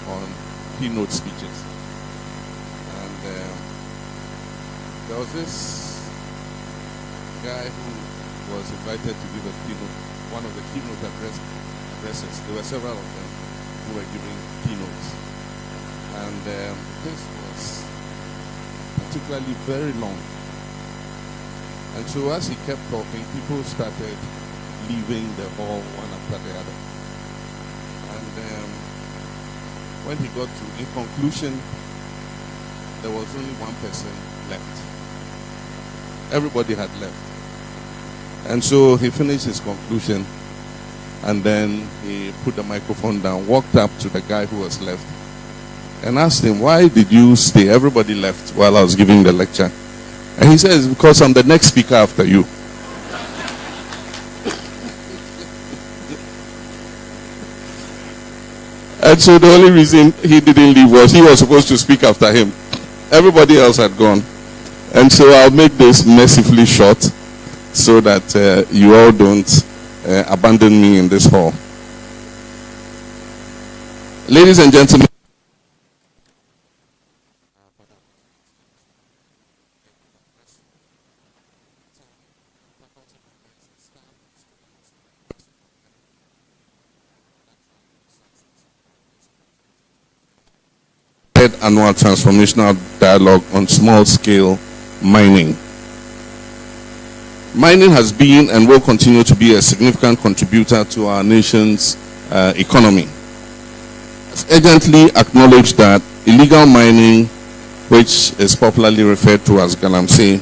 on keynote speeches. And there was this guy who was invited to give a keynote, one of the keynote addresses. There were several of them who were giving keynotes. And this was particularly very long. And so as he kept talking, people started leaving the hall one after the other. And when he got to, in conclusion, there was only one person left. Everybody had left. And so he finished his conclusion, and then he put the microphone down, walked up to the guy who was left, and asked him, "Why did you stay? Everybody left while I was giving the lecture." And he says, "Because I'm the next speaker after you." And so the only reason he didn't leave was he was supposed to speak after him. Everybody else had gone. And so I'll make this mercifully short so that you all don't abandon me in this hall. Ladies and gentlemen, annual transformational dialogue on small-scale mining. Mining has been and will continue to be a significant contributor to our nation's economy. It's urgently acknowledged that illegal mining, which is popularly referred to as galamsey,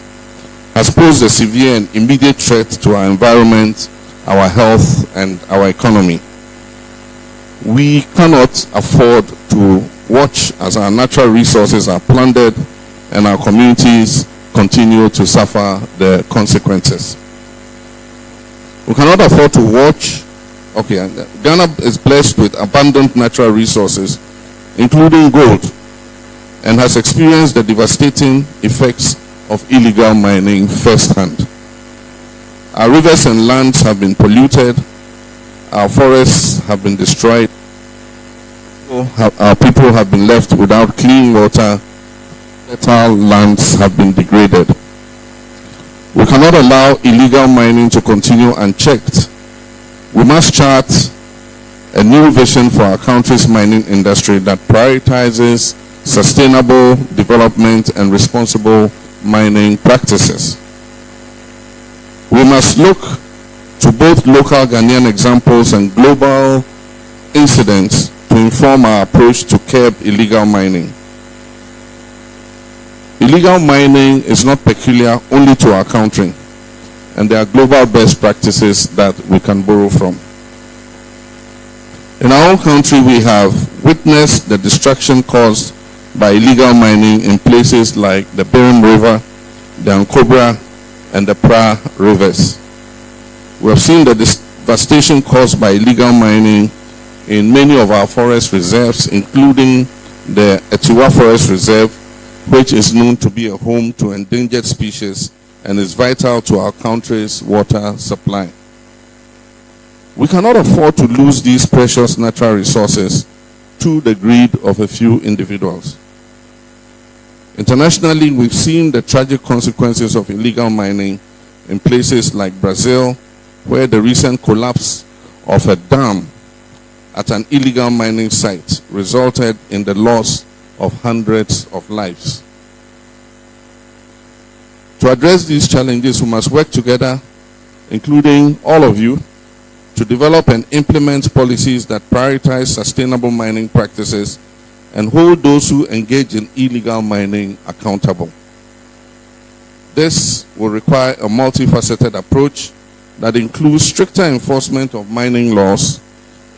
has posed a severe and immediate threat to our environment, our health, and our economy. We cannot afford to watch as our natural resources are plundered and our communities continue to suffer the consequences. We cannot afford to watch. Ghana is blessed with abundant natural resources, including gold, and has experienced the devastating effects of illegal mining firsthand. Our rivers and lands have been polluted, our forests have been destroyed, our people have been left without clean water, fertile lands have been degraded. We cannot allow illegal mining to continue unchecked. We must chart a new vision for our country's mining industry that prioritizes sustainable development and responsible mining practices. We must look to both local Ghanaian examples and global incidents to inform our approach to curb illegal mining. Illegal mining is not peculiar only to our country, and there are global best practices that we can borrow from. In our own country, we have witnessed the destruction caused by illegal mining in places like the Birim River, the Ankobra, and the Pra rivers. We have seen the devastation caused by illegal mining in many of our forest reserves, including the Etiwa Forest Reserve, which is known to be a home to endangered species and is vital to our country's water supply. We cannot afford to lose these precious natural resources to the greed of a few individuals. Internationally, we've seen the tragic consequences of illegal mining in places like Brazil, where the recent collapse of a dam at an illegal mining site resulted in the loss of hundreds of lives. To address these challenges, we must work together, including all of you, to develop and implement policies that prioritize sustainable mining practices and hold those who engage in illegal mining accountable. This will require a multifaceted approach that includes stricter enforcement of mining laws,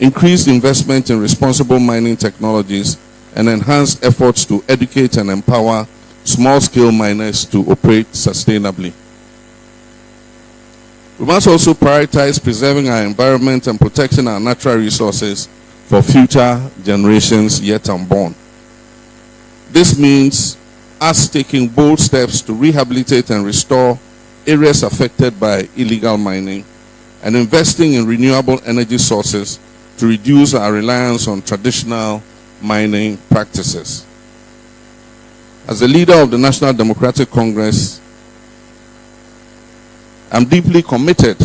increased investment in responsible mining technologies, and enhanced efforts to educate and empower small-scale miners to operate sustainably. We must also prioritize preserving our environment and protecting our natural resources for future generations yet unborn. This means us taking bold steps to rehabilitate and restore areas affected by illegal mining and investing in renewable energy sources to reduce our reliance on traditional mining practices. As the leader of the National Democratic Congress, I'm deeply committed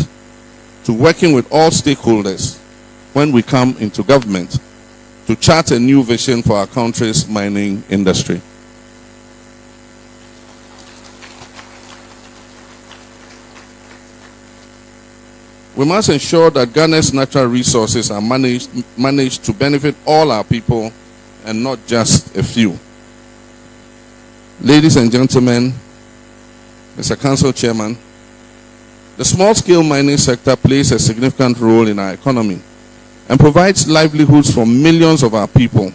to working with all stakeholders when we come into government to chart a new vision for our country's mining industry. We must ensure that Ghana's natural resources are managed to benefit all our people and not just a few. Ladies and gentlemen, Mr. Council Chairman, the small-scale mining sector plays a significant role in our economy and provides livelihoods for millions of our people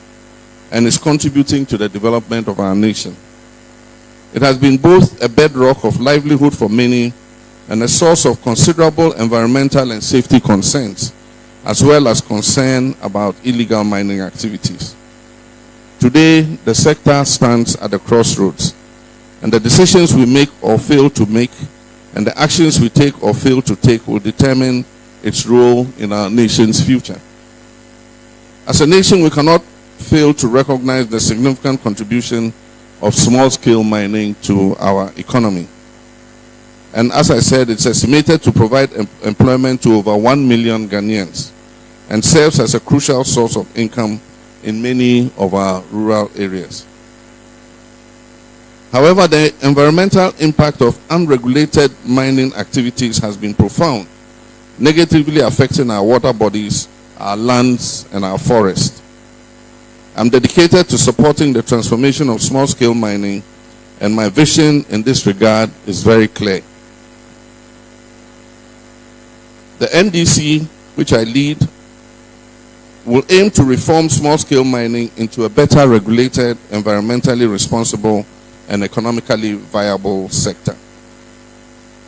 and is contributing to the development of our nation. It has been both a bedrock of livelihood for many and a source of considerable environmental and safety concerns, as well as concern about illegal mining activities. Today, the sector stands at the crossroads, and the decisions we make or fail to make, and the actions we take or fail to take will determine its role in our nation's future. As a nation, we cannot fail to recognize the significant contribution of small-scale mining to our economy. And as I said, it's estimated to provide employment to over 1 million Ghanaians and serves as a crucial source of income in many of our rural areas. However, the environmental impact of unregulated mining activities has been profound, negatively affecting our water bodies, our lands, and our forests. I'm dedicated to supporting the transformation of small-scale mining, and my vision in this regard is very clear. The NDC, which I lead, will aim to reform small-scale mining into a better regulated, environmentally responsible, and economically viable sector.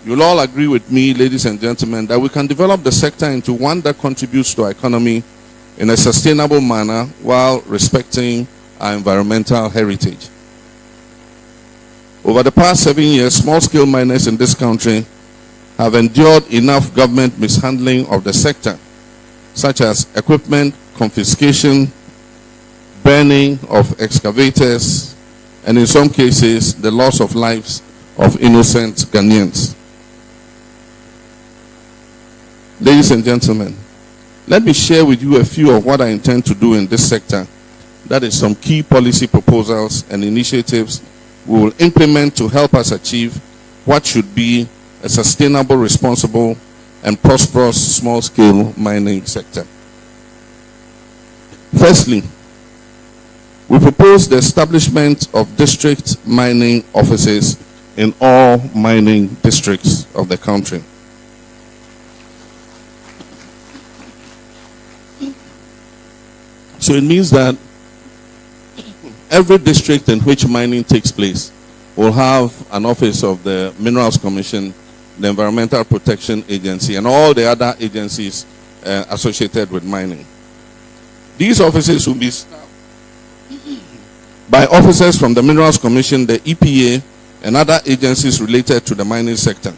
You'll all agree with me, ladies and gentlemen, that we can develop the sector into one that contributes to our economy in a sustainable manner while respecting our environmental heritage. Over the past 7 years, small-scale miners in this country have endured enough government mishandling of the sector, such as equipment confiscation, burning of excavators, and in some cases, the loss of lives of innocent Ghanaians. Ladies and gentlemen, let me share with you a few of what I intend to do in this sector. That is some key policy proposals and initiatives we will implement to help us achieve what should be a sustainable, responsible, and prosperous small-scale mining sector. Firstly, we propose the establishment of district mining offices in all mining districts of the country. So it means that every district in which mining takes place will have an office of the Minerals Commission, the Environmental Protection Agency, and all the other agencies associated with mining. These offices will be staffed by officers from the Minerals Commission, the EPA, and other agencies related to the mining sector.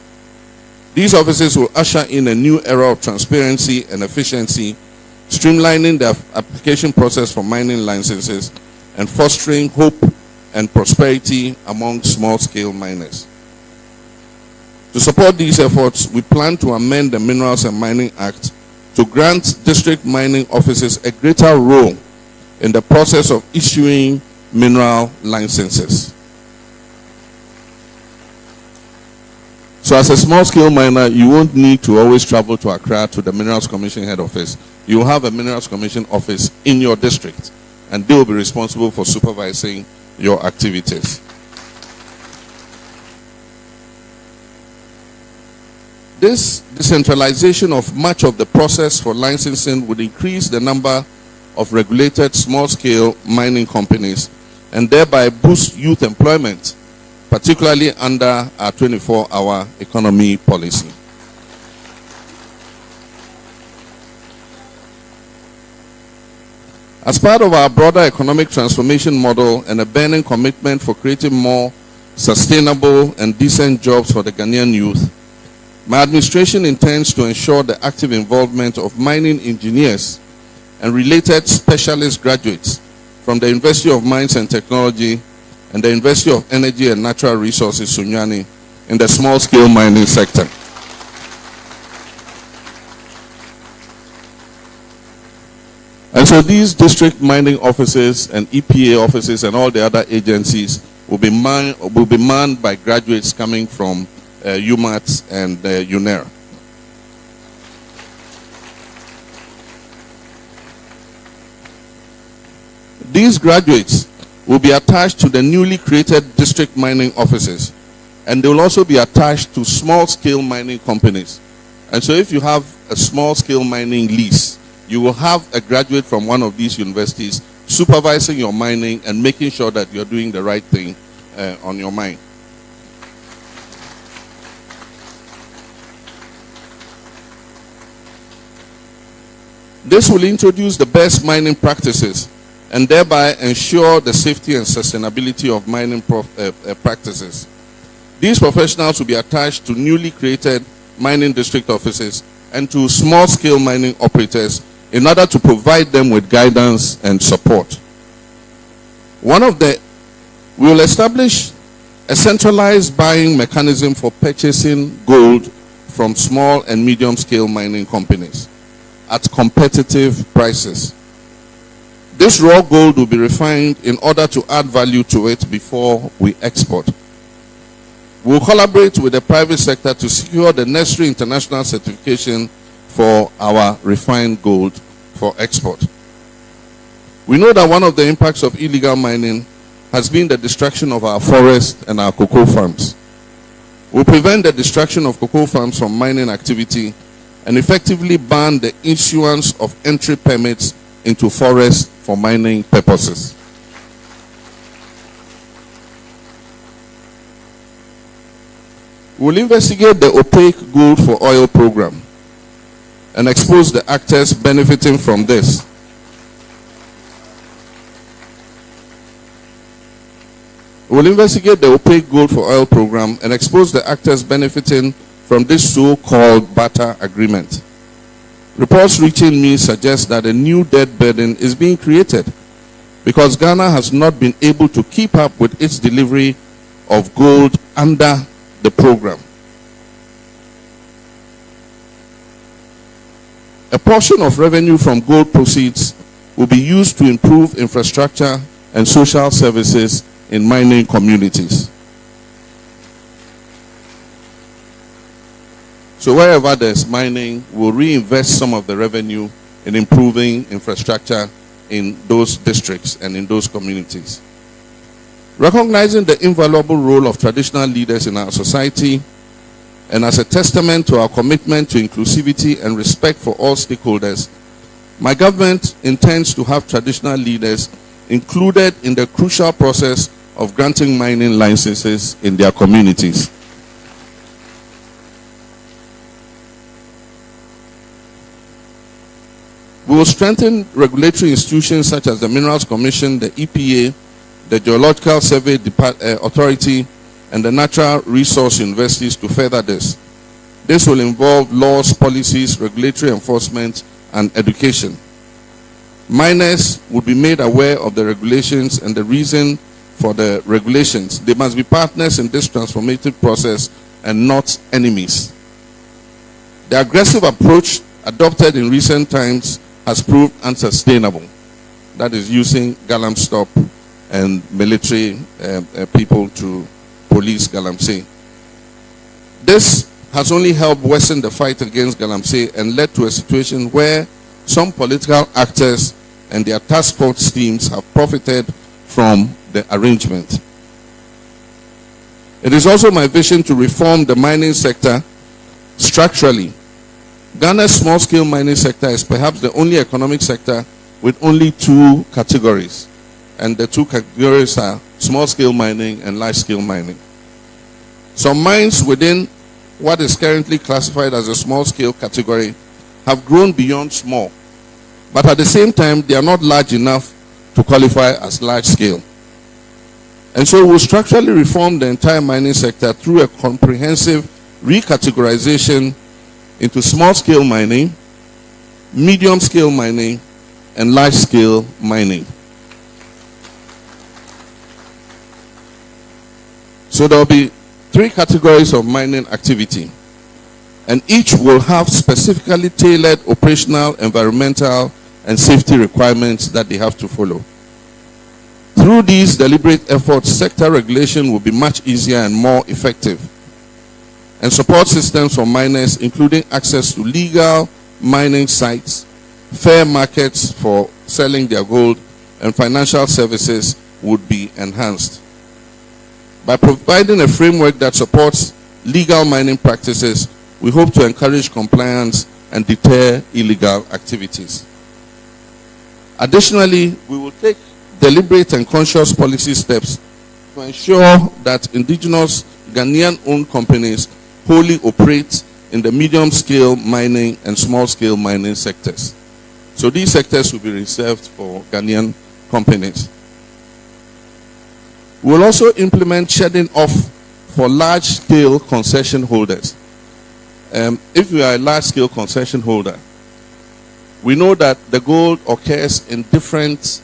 These offices will usher in a new era of transparency and efficiency, streamlining the application process for mining licenses and fostering hope and prosperity among small-scale miners. To support these efforts, we plan to amend the Minerals and Mining Act to grant district mining offices a greater role in the process of issuing mineral licenses. So as a small-scale miner, you won't need to always travel to Accra to the Minerals Commission head office. You will have a Minerals Commission office in your district, and they will be responsible for supervising your activities. This decentralization of much of the process for licensing would increase the number of regulated small-scale mining companies and thereby boost youth employment, particularly under our 24-hour economy policy. As part of our broader economic transformation model and a burning commitment for creating more sustainable and decent jobs for the Ghanaian youth, my administration intends to ensure the active involvement of mining engineers and related specialist graduates from the University of Mines and Technology and the University of Energy and Natural Resources, Sunyani, in the small-scale mining sector. And so these district mining offices and EPA offices and all the other agencies will be manned by graduates coming from UMAT and UNER. These graduates will be attached to the newly created district mining offices, and they will also be attached to small-scale mining companies. And so if you have a small-scale mining lease, you will have a graduate from one of these universities supervising your mining and making sure that you're doing the right thing on your mine. This will introduce the best mining practices and thereby ensure the safety and sustainability of mining practices. These professionals will be attached to newly created mining district offices and to small-scale mining operators in order to provide them with guidance and support. We will establish a centralized buying mechanism for purchasing gold from small and medium-scale mining companies at competitive prices. This raw gold will be refined in order to add value to it before we export. We will collaborate with the private sector to secure the necessary international certification for our refined gold for export. We know that one of the impacts of illegal mining has been the destruction of our forests and our cocoa farms. We will prevent the destruction of cocoa farms from mining activity and effectively ban the issuance of entry permits into forests for mining purposes. We will investigate the opaque gold for oil program and expose the actors benefiting from this. We will investigate the opaque gold for oil program and expose the actors benefiting from this so-called barter agreement. Reports reaching me suggest that a new debt burden is being created because Ghana has not been able to keep up with its delivery of gold under the program. A portion of revenue from gold proceeds will be used to improve infrastructure and social services in mining communities. So wherever there's mining, we'll reinvest some of the revenue in improving infrastructure in those districts and in those communities. Recognizing the invaluable role of traditional leaders in our society, and as a testament to our commitment to inclusivity and respect for all stakeholders, my government intends to have traditional leaders included in the crucial process of granting mining licenses in their communities. We will strengthen regulatory institutions such as the Minerals Commission, the EPA, the Geological Survey Authority, and the Natural Resource Universities to further this. This will involve laws, policies, regulatory enforcement, and education. Miners will be made aware of the regulations and the reason for the regulations. They must be partners in this transformative process and not enemies. The aggressive approach adopted in recent times has proved unsustainable. That is using galamstop and military people to police galamsey. This has only helped worsen the fight against galamsey and led to a situation where some political actors and their task force teams have profited from the arrangement. It is also my vision to reform the mining sector structurally. Ghana's small-scale mining sector is perhaps the only economic sector with only two categories. And the two categories are small-scale mining and large-scale mining. Some mines within what is currently classified as a small-scale category have grown beyond small. But at the same time, they are not large enough to qualify as large-scale. And so we'll structurally reform the entire mining sector through a comprehensive recategorization into small-scale mining, medium-scale mining, and large-scale mining. So there will be 3 categories of mining activity, and each will have specifically tailored operational, environmental, and safety requirements that they have to follow. Through these deliberate efforts, sector regulation will be much easier and more effective, and support systems for miners, including access to legal mining sites, fair markets for selling their gold, and financial services would be enhanced. By providing a framework that supports legal mining practices, we hope to encourage compliance and deter illegal activities. Additionally, we will take deliberate and conscious policy steps to ensure that indigenous Ghanaian-owned companies wholly operate in the medium-scale mining and small-scale mining sectors. So these sectors will be reserved for Ghanaian companies. We will also implement shedding off for large-scale concession holders. If you are a large-scale concession holder, we know that the gold occurs in different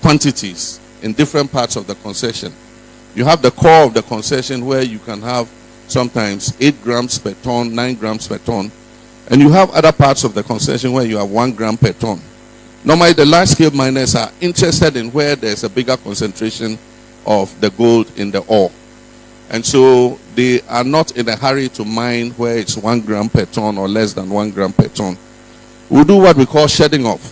quantities in different parts of the concession. You have the core of the concession where you can have sometimes 8 grams per ton, 9 grams per ton, and you have other parts of the concession where you have 1 gram per ton. Normally, the large-scale miners are interested in where there's a bigger concentration of the gold in the ore. And so they are not in a hurry to mine where it's 1 gram per ton or less than 1 gram per ton. We'll do what we call shedding off.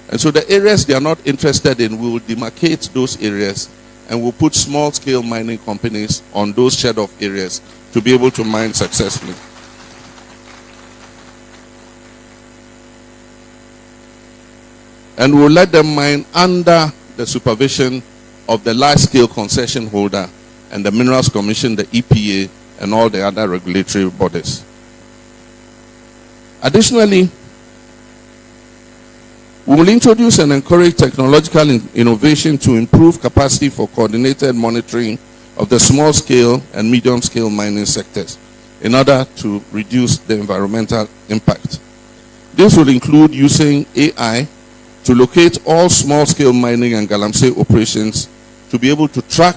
And so the areas they are not interested in, we will demarcate those areas and we'll put small-scale mining companies on those shed-off areas to be able to mine successfully. And we'll let them mine under the supervision of the large-scale concession holder and the Minerals Commission, the EPA, and all the other regulatory bodies. Additionally, we will introduce and encourage technological innovation to improve capacity for coordinated monitoring of the small-scale and medium-scale mining sectors in order to reduce the environmental impact. This will include using AI to locate all small-scale mining and galamsey operations, to be able to track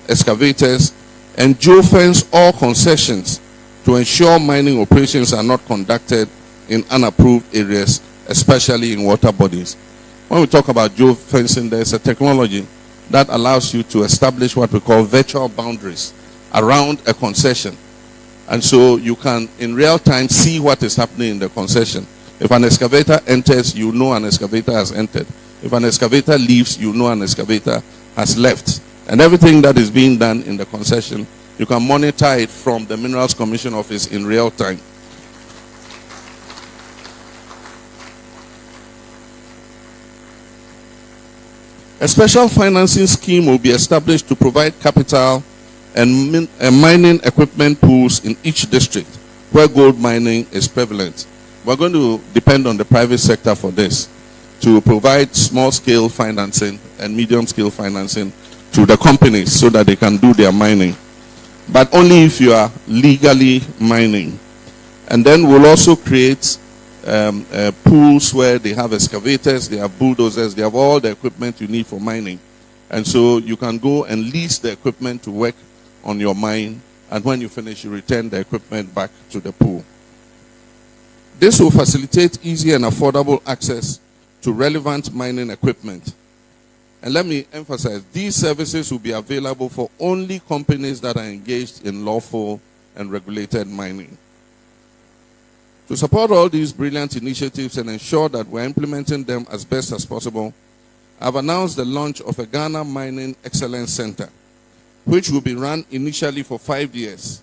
excavators and geofence all concessions to ensure mining operations are not conducted in unapproved areas, especially in water bodies. When we talk about geofencing, there's a technology that allows you to establish what we call virtual boundaries around a concession. And so you can, in real time, see what is happening in the concession. If an excavator enters, you know an excavator has entered. If an excavator leaves, you know an excavator has left. And everything that is being done in the concession, you can monitor it from the Minerals Commission office in real time. A special financing scheme will be established to provide capital and mining equipment pools in each district where gold mining is prevalent. We're going to depend on the private sector for this, to provide small-scale financing and medium-scale financing to the companies so that they can do their mining. But only if you are legally mining. And then we'll also create pools where they have excavators, they have bulldozers, they have all the equipment you need for mining. And so you can go and lease the equipment to work on your mine, and when you finish, you return the equipment back to the pool. This will facilitate easy and affordable access to relevant mining equipment. And let me emphasize, these services will be available for only companies that are engaged in lawful and regulated mining. To support all these brilliant initiatives and ensure that we're implementing them as best as possible, I've announced the launch of a Ghana Mining Excellence Center, which will be run initially for 5 years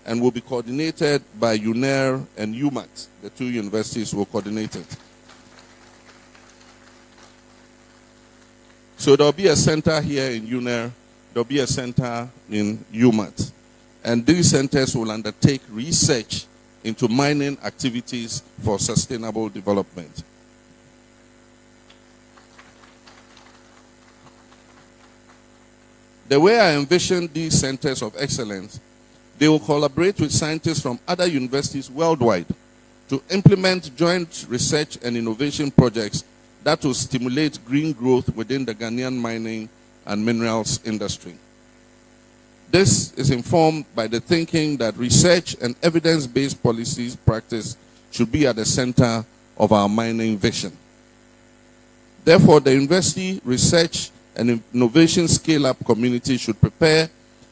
and will be coordinated by UNER and UMAT. The two universities will coordinate it. So there'll be a center here in UNER, there'll be a center in UMAT. And these centers will undertake research into mining activities for sustainable development. The way I envision these centers of excellence, they will collaborate with scientists from other universities worldwide to implement joint research and innovation projects that will stimulate green growth within the Ghanaian mining and minerals industry. This is informed by the thinking that research and evidence-based policies practice should be at the center of our mining vision. Therefore, the university research and innovation scale-up community should prepare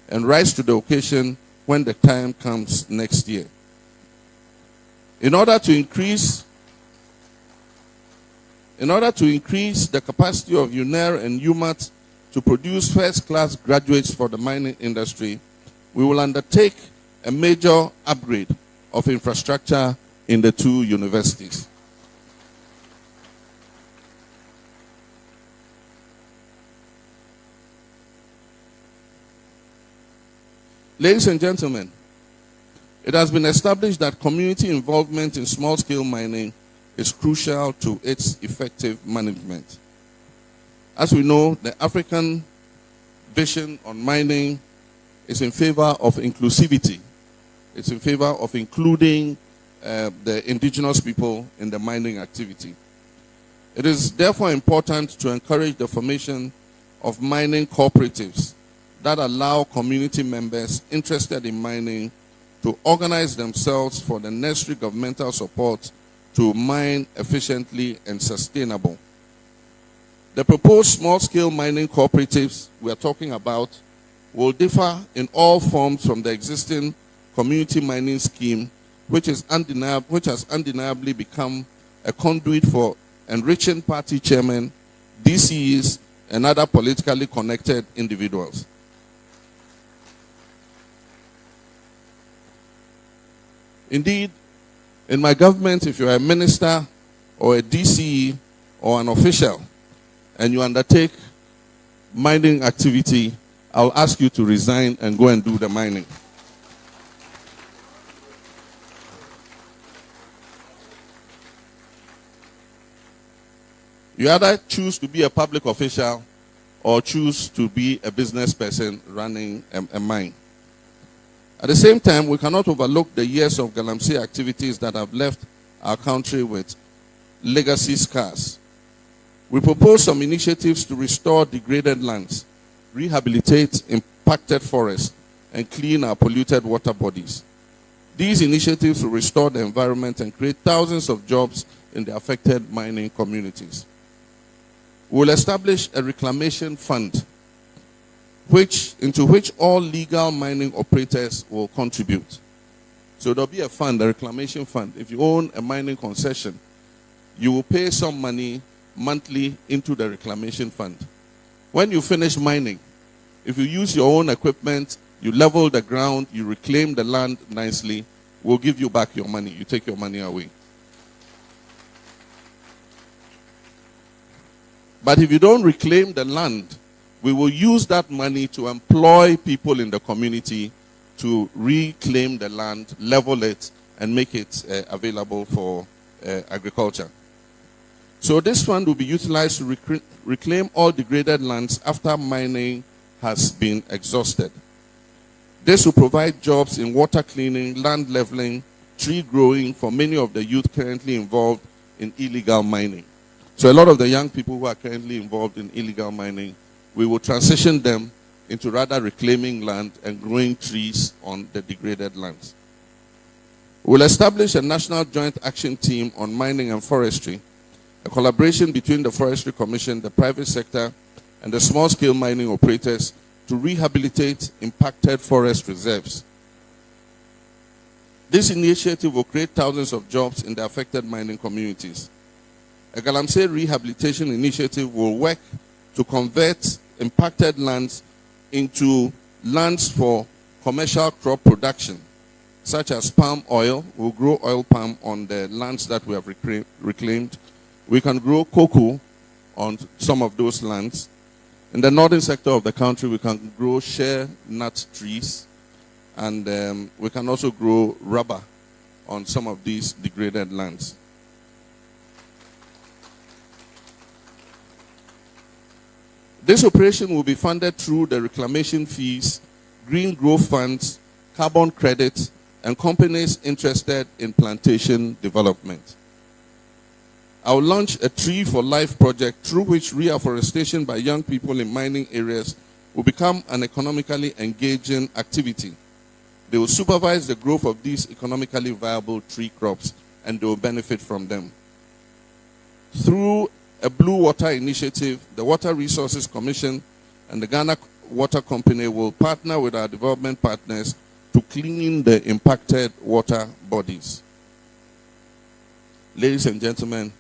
and rise to the occasion when the time comes next year. In order to increase the capacity of UNER and UMAT to produce first-class graduates for the mining industry, we will undertake a major upgrade of infrastructure in the two universities. Ladies and gentlemen, it has been established that community involvement in small-scale mining is crucial to its effective management. As we know, the African vision on mining is in favor of inclusivity. It's in favor of including the indigenous people in the mining activity. It is therefore important to encourage the formation of mining cooperatives that allow community members interested in mining to organize themselves for the necessary governmental support to mine efficiently and sustainable. The proposed small-scale mining cooperatives we are talking about will differ in all forms from the existing community mining scheme, which has undeniably become a conduit for enriching party chairmen, DCEs, and other politically connected individuals. Indeed, in my government, if you are a minister or a DCE or an official and you undertake mining activity, I'll ask you to resign and go and do the mining. You either choose to be a public official or choose to be a business person running a mine. At the same time, we cannot overlook the years of Galamsey activities that have left our country with legacy scars. We propose some initiatives to restore degraded lands, rehabilitate impacted forests, and clean our polluted water bodies. These initiatives will restore the environment and create thousands of jobs in the affected mining communities. We will establish a reclamation fund into which all legal mining operators will contribute. So there'll be a fund, a reclamation fund. If you own a mining concession, you will pay some money monthly into the reclamation fund. When you finish mining, if you use your own equipment, you level the ground, you reclaim the land nicely, we'll give you back your money. You take your money away. But if you don't reclaim the land, we will use that money to employ people in the community to reclaim the land, level it, and make it available for agriculture. So this fund will be utilized to reclaim all degraded lands after mining has been exhausted. This will provide jobs in water cleaning, land leveling, tree growing for many of the youth currently involved in illegal mining. So a lot of the young people who are currently involved in illegal mining, we will transition them into rather reclaiming land and growing trees on the degraded lands. We will establish a national joint action team on mining and forestry, a collaboration between the Forestry Commission, the private sector, and the small-scale mining operators to rehabilitate impacted forest reserves. This initiative will create thousands of jobs in the affected mining communities. A Galamsey rehabilitation initiative will work to convert impacted lands into lands for commercial crop production, such as palm oil. We'll grow oil palm on the lands that we have reclaimed. We can grow cocoa on some of those lands. In the northern sector of the country, we can grow shea nut trees, and we can also grow rubber on some of these degraded lands. This operation will be funded through the reclamation fees, green growth funds, carbon credits, and companies interested in plantation development. I will launch a Tree for Life project through which reforestation by young people in mining areas will become an economically engaging activity. They will supervise the growth of these economically viable tree crops, and they will benefit from them. Through a Blue Water initiative, the Water Resources Commission and the Ghana Water Company will partner with our development partners to clean the impacted water bodies. Ladies and gentlemen,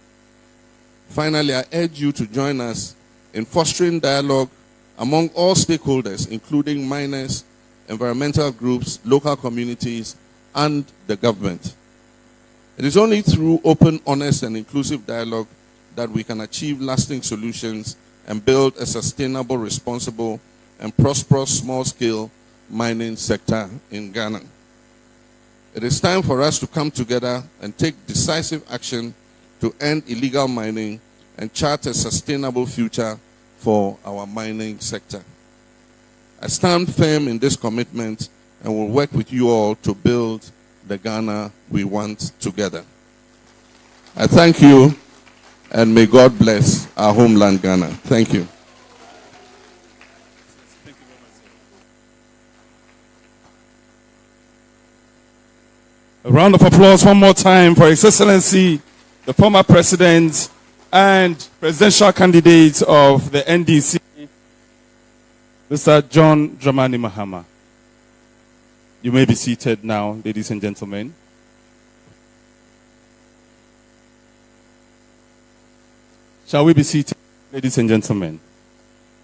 finally, I urge you to join us in fostering dialogue among all stakeholders, including miners, environmental groups, local communities, and the government. It is only through open, honest, and inclusive dialogue that we can achieve lasting solutions and build a sustainable, responsible, and prosperous small-scale mining sector in Ghana. It is time for us to come together and take decisive action to end illegal mining and chart a sustainable future for our mining sector. I stand firm in this commitment and will work with you all to build the Ghana we want together. I thank you, and may God bless our homeland, Ghana. Thank you. A round of applause one more time for His Excellency, the former president and presidential candidate of the NDC, Mr. John Dramani Mahama. You may be seated now, ladies and gentlemen. Shall we be seated, ladies and gentlemen?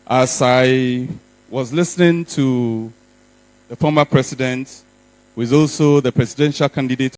As I was listening to the former president, who is also the presidential candidate